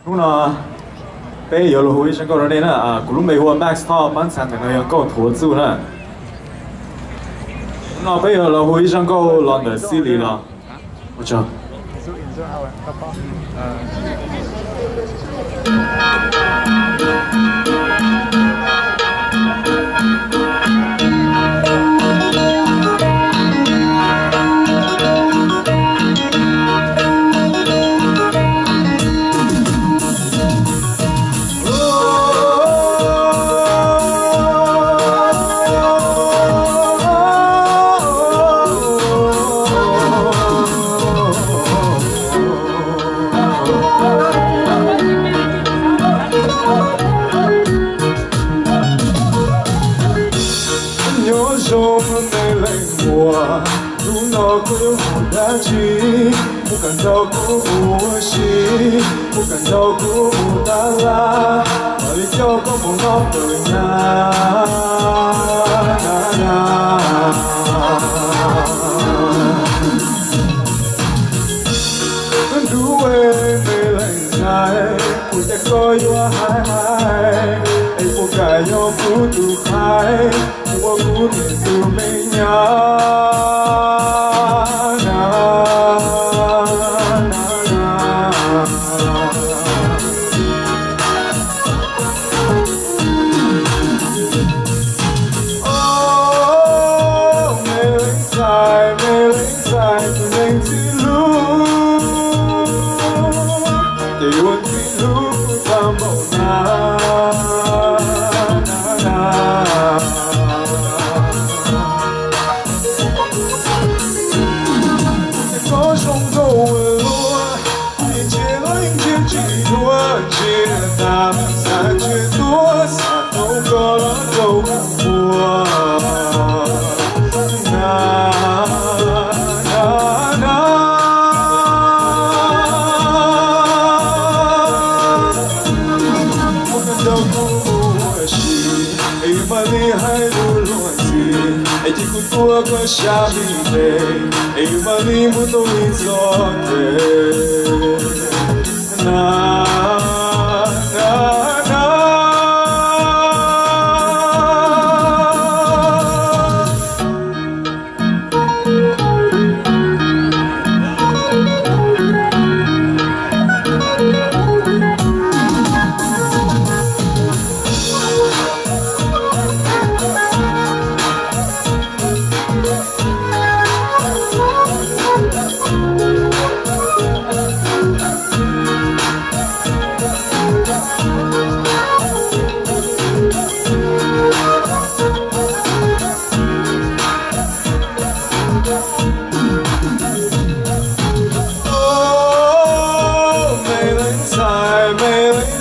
lúc nào bây giờ là hồi sáng câu đây nè cũng lúc mấy hôm Max Top bán sản cái này câu投资nè那bây giờ là hồi sáng câu làm được xử lý là我知道nhớ trong ngày lạnh mùa lúc nào cũng đã chi một cảnh đau cũng u chi một cảnh đau cũng ta la mà đi cho có một ngóc đời na đủ em ngày lạnh dài cuộc đời coi qua hai em cuộc cài nhau phút từ hai qua cú tiền từ bên nhau từ anh chỉ lúc để luôn chỉ lúc ta mộng na có trong câu lúa thì chia anh chia chỉ đua chia ta xa chia đua xa đâu có đâu mùa hai đôi lúa gì, ai chỉ cút tua có xa đi về, ai mà đi muốn tôi gió về, na na na,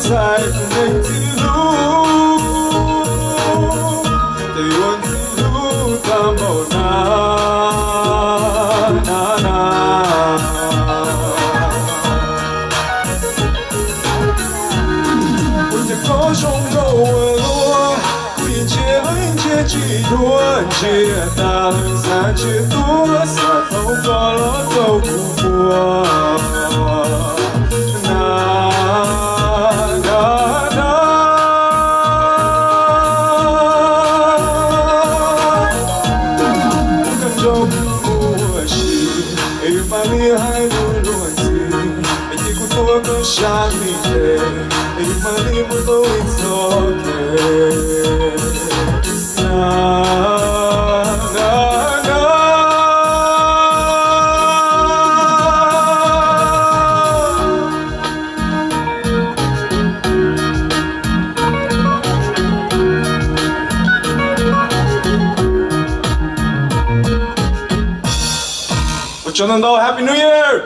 dài cùng anh chỉ lúc để luôn chỉ lúc ta màu na na na ôi chỉ có trong câu lúa vì chia anh chia chỉ đua chia ta xa chia tua xa không có lót đâu cùng mùa hai đôi lúa gì, anh chỉ cút tua có xa đi về, anh mà đi muốn tôi gió về, na na na. Cho nên đâu Happy New Year.